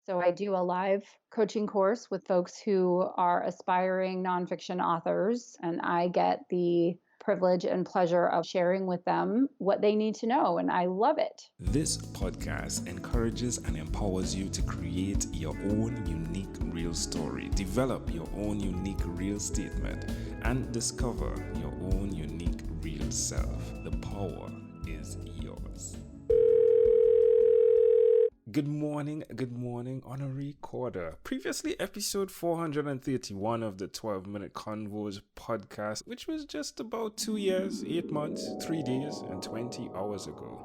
So I do a live coaching course with folks who are aspiring nonfiction authors, and I get the privilege and pleasure of sharing with them what they need to know, and I love it. This podcast encourages and empowers you to create your own unique real story, develop your own unique real statement, and discover your own unique real self. The power is yours. Good morning, Honorée Corder. Previously, episode 431 of the 12-Minute Convos podcast, which was just about 2 years, 8 months, 3 days, and 20 hours ago.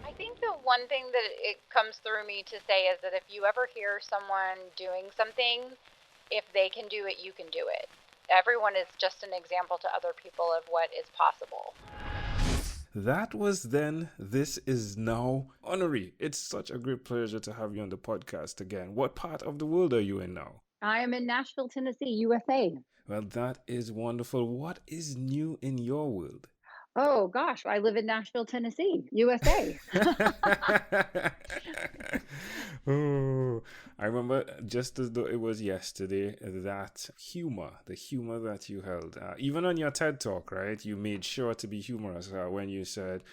I think the one thing that it comes through me to say is that if you ever hear someone doing something, if they can do it, you can do it. Everyone is just an example to other people of what is possible. That was then, this is now. Honorée, it's such a great pleasure to have you on the podcast again. What part of the world are you in now? I am in Nashville, Tennessee, USA. Well, that is wonderful. What is new in your world? Oh gosh, I live in Nashville, Tennessee, USA. Oh, I remember just as though it was yesterday, that the humor that you held, even on your TED Talk, right? You made sure to be humorous when you said,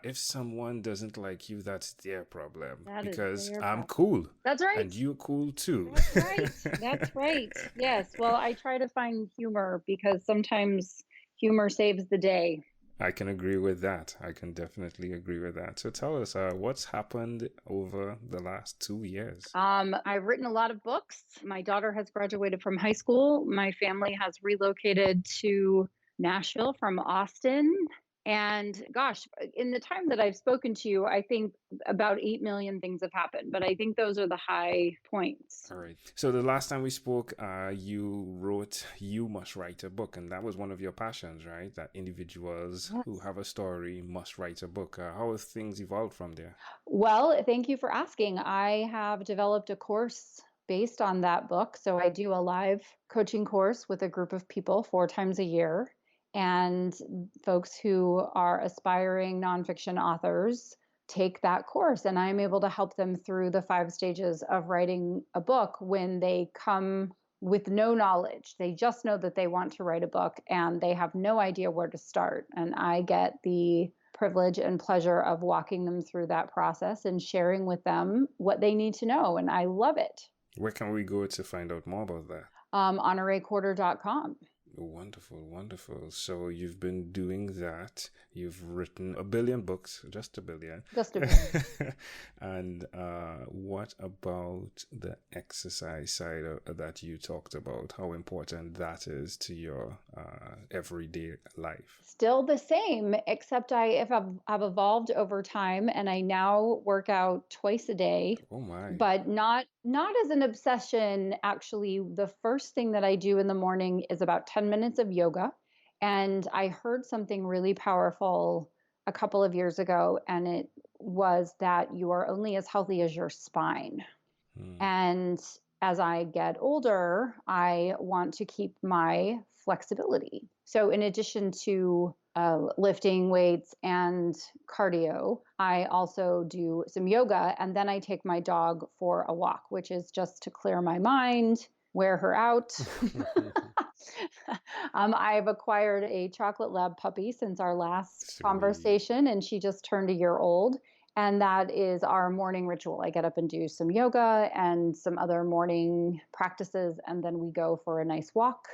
if someone doesn't like you, that's their problem. That is Because their I'm problem. cool. That's right. And you're cool too. That's right. That's right. Yes. Well, I try to find humor because sometimes humor saves the day. I can agree with that. I can definitely agree with that. So tell us, what's happened over the last 2 years? I've written a lot of books. My daughter has graduated from high school. My family has relocated to Nashville from Austin. And gosh, in the time that I've spoken to you, I think about 8 million things have happened, but I think those are the high points. All right. So the last time we spoke, you wrote You Must Write a Book, and that was one of your passions, right? That individuals who have a story must write a book. How have things evolved from there? Well, thank you for asking. I have developed a course based on that book. So I do a live coaching course with a group of people 4 times a year. And folks who are aspiring nonfiction authors take that course. And I'm able to help them through the 5 stages of writing a book when they come with no knowledge. They just know that they want to write a book and they have no idea where to start. And I get the privilege and pleasure of walking them through that process and sharing with them what they need to know. And I love it. Where can we go to find out more about that? HonoreeCorder.com. Wonderful, wonderful. So you've been doing that. You've written 1 billion books, just 1 billion. Just a billion. And what about the exercise side that you talked about? How important that is to your everyday life? Still the same, except I've evolved over time, and I now work out twice a day. Oh my! But not as an obsession. Actually, the first thing that I do in the morning is about 10 minutes of yoga. And I heard something really powerful a couple of years ago, and it was that you are only as healthy as your spine. And as I get older, I want to keep my flexibility. So, in addition to lifting weights and cardio, I also do some yoga. And then I take my dog for a walk, which is just to clear my mind, wear her out. I've acquired a chocolate lab puppy since our last conversation, and she just turned a year old. And that is our morning ritual. I get up and do some yoga and some other morning practices, and then we go for a nice walk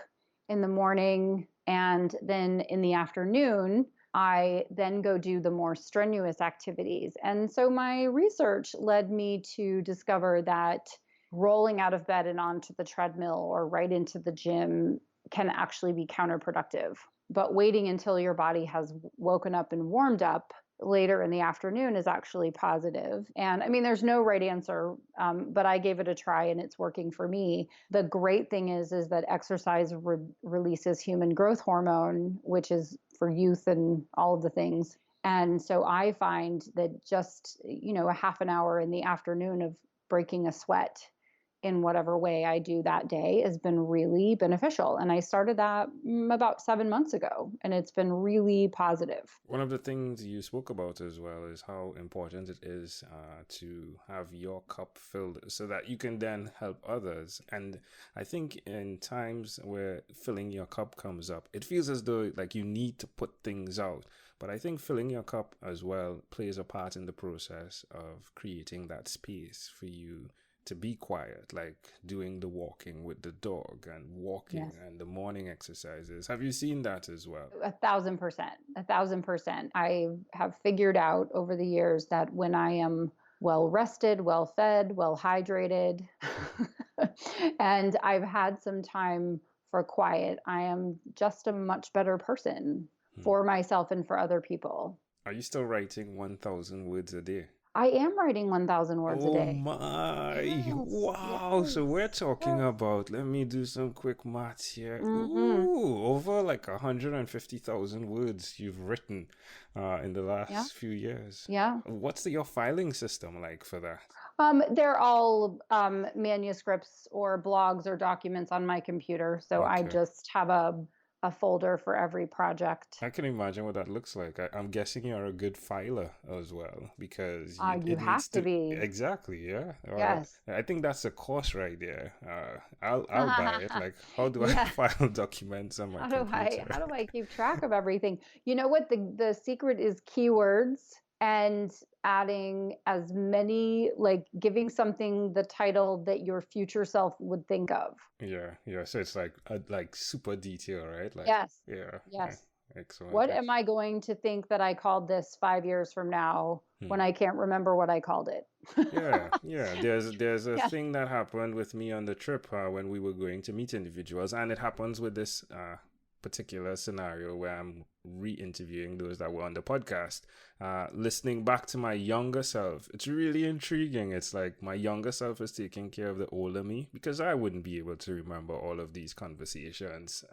in the morning. And then in the afternoon, I then go do the more strenuous activities. And so my research led me to discover that rolling out of bed and onto the treadmill or right into the gym can actually be counterproductive. But waiting until your body has woken up and warmed up later in the afternoon is actually positive. And I mean, there's no right answer, but I gave it a try and it's working for me. The great thing is that exercise releases human growth hormone, which is for youth and all of the things. And so I find that just, a half an hour in the afternoon of breaking a sweat in whatever way I do that day has been really beneficial. And I started that about 7 months ago, and it's been really positive. One of the things you spoke about as well is how important it is to have your cup filled so that you can then help others. And I think in times where filling your cup comes up, it feels as though like you need to put things out. But I think filling your cup as well plays a part in the process of creating that space for you to be quiet, like doing the walking with the dog and walking and the morning exercises. Have you seen that as well? 1,000%. 1,000%. I have figured out over the years that when I am well rested, well fed, well hydrated, and I've had some time for quiet, I am just a much better person for myself and for other people. Are you still writing 1,000 words a day? I am writing 1,000 words a day. Oh my, Yes, wow. yes, So we're talking yes. about, let me do some quick maths here. Mm-hmm. Ooh, over like 150,000 words you've written in the last few years. Yeah. What's your filing system like for that? They're all manuscripts or blogs or documents on my computer. So I just have a folder for every project. I can imagine what that looks like. I'm guessing you're a good filer as well, because You have to be. Exactly, yeah. Yes. I think that's a course right there. I'll buy it. Like, how do I file documents on my computer? How do I keep track of everything? You know what? The secret is keywords and adding as many, like giving something the title that your future self would think of. Yeah. So it's like super detail, right? Like, yes. Yeah. Yes. Excellent. What am I going to think that I called this 5 years from now when I can't remember what I called it? Yeah. There's a thing that happened with me on the trip when we were going to meet individuals, and it happens with this particular scenario where I'm re-interviewing those that were on the podcast, listening back to my younger self. It's really intriguing. It's like my younger self is taking care of the older me, because I wouldn't be able to remember all of these conversations,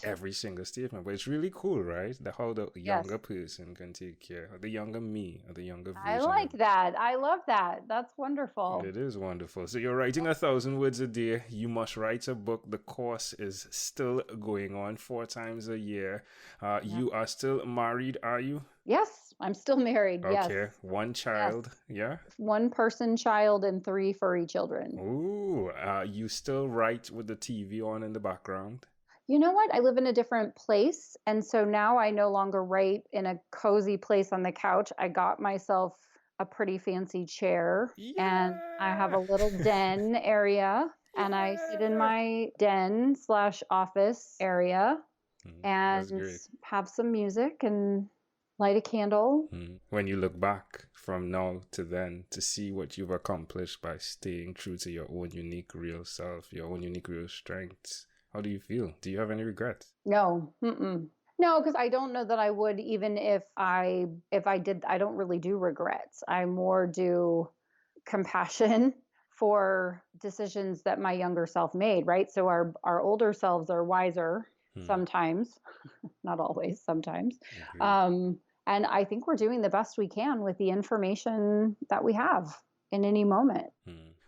every single statement. But it's really cool, right? How the younger person can take care of the younger me, or the younger version. I like that. I love that. That's wonderful. It is wonderful. So you're writing 1,000 words a day. You must write a book. The course is still going on 4 times a year. You are still married, are you? Yes, I'm still married. Okay. Yes. 1 child. Yeah. 1 person child and 3 furry children. Ooh. You still write with the TV on in the background? You know what? I live in a different place. And so now I no longer write in a cozy place on the couch. I got myself a pretty fancy chair and I have a little den area and I sit in my den/office area and have some music and light a candle. When you look back from now to then to see what you've accomplished by staying true to your own unique real self, your own unique real strengths, how do you feel? Do you have any regrets? No. No, because I don't know that I would, even if I did. I don't really do regrets. I more do compassion for decisions that my younger self made, right? So our older selves are wiser sometimes, not always, sometimes. And I think we're doing the best we can with the information that we have in any moment.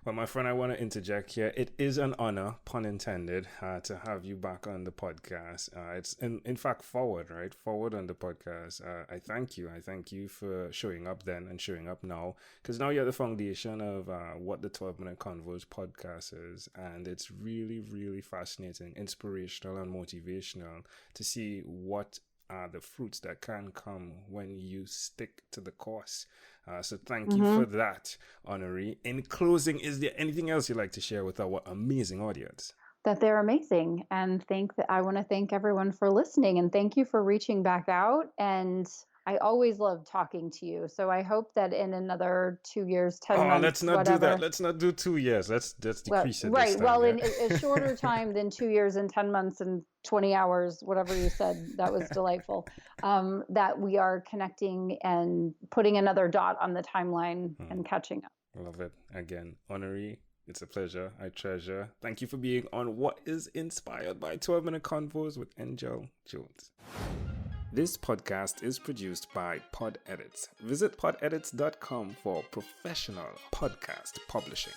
Well, my friend, I want to interject here. It is an honor, pun intended, to have you back on the podcast. It's in fact forward on the podcast. I thank you. I thank you for showing up then and showing up now, because now you're the foundation of what the 12-Minute Convos podcast is. And it's really, really fascinating, inspirational and motivational to see what are the fruits that can come when you stick to the course. So thank you for that, Honorée. In closing, is there anything else you'd like to share with our amazing audience? That they're amazing. And I want to thank everyone for listening. And thank you for reaching back out. And I always love talking to you. So I hope that in another 2 years, 10 months, let's not do that. Let's not do 2 years. Let's decrease it. Right. This time, well, in a shorter time than 2 years and 10 months and 20 hours, whatever you said, that was delightful. That we are connecting and putting another dot on the timeline and catching up. Love it. Again, Honorée, it's a pleasure. I treasure. Thank you for being on What is Inspired by 12-Minute Convos with Angel Jones. This podcast is produced by Pod Edits. Visit podedits.com for professional podcast publishing.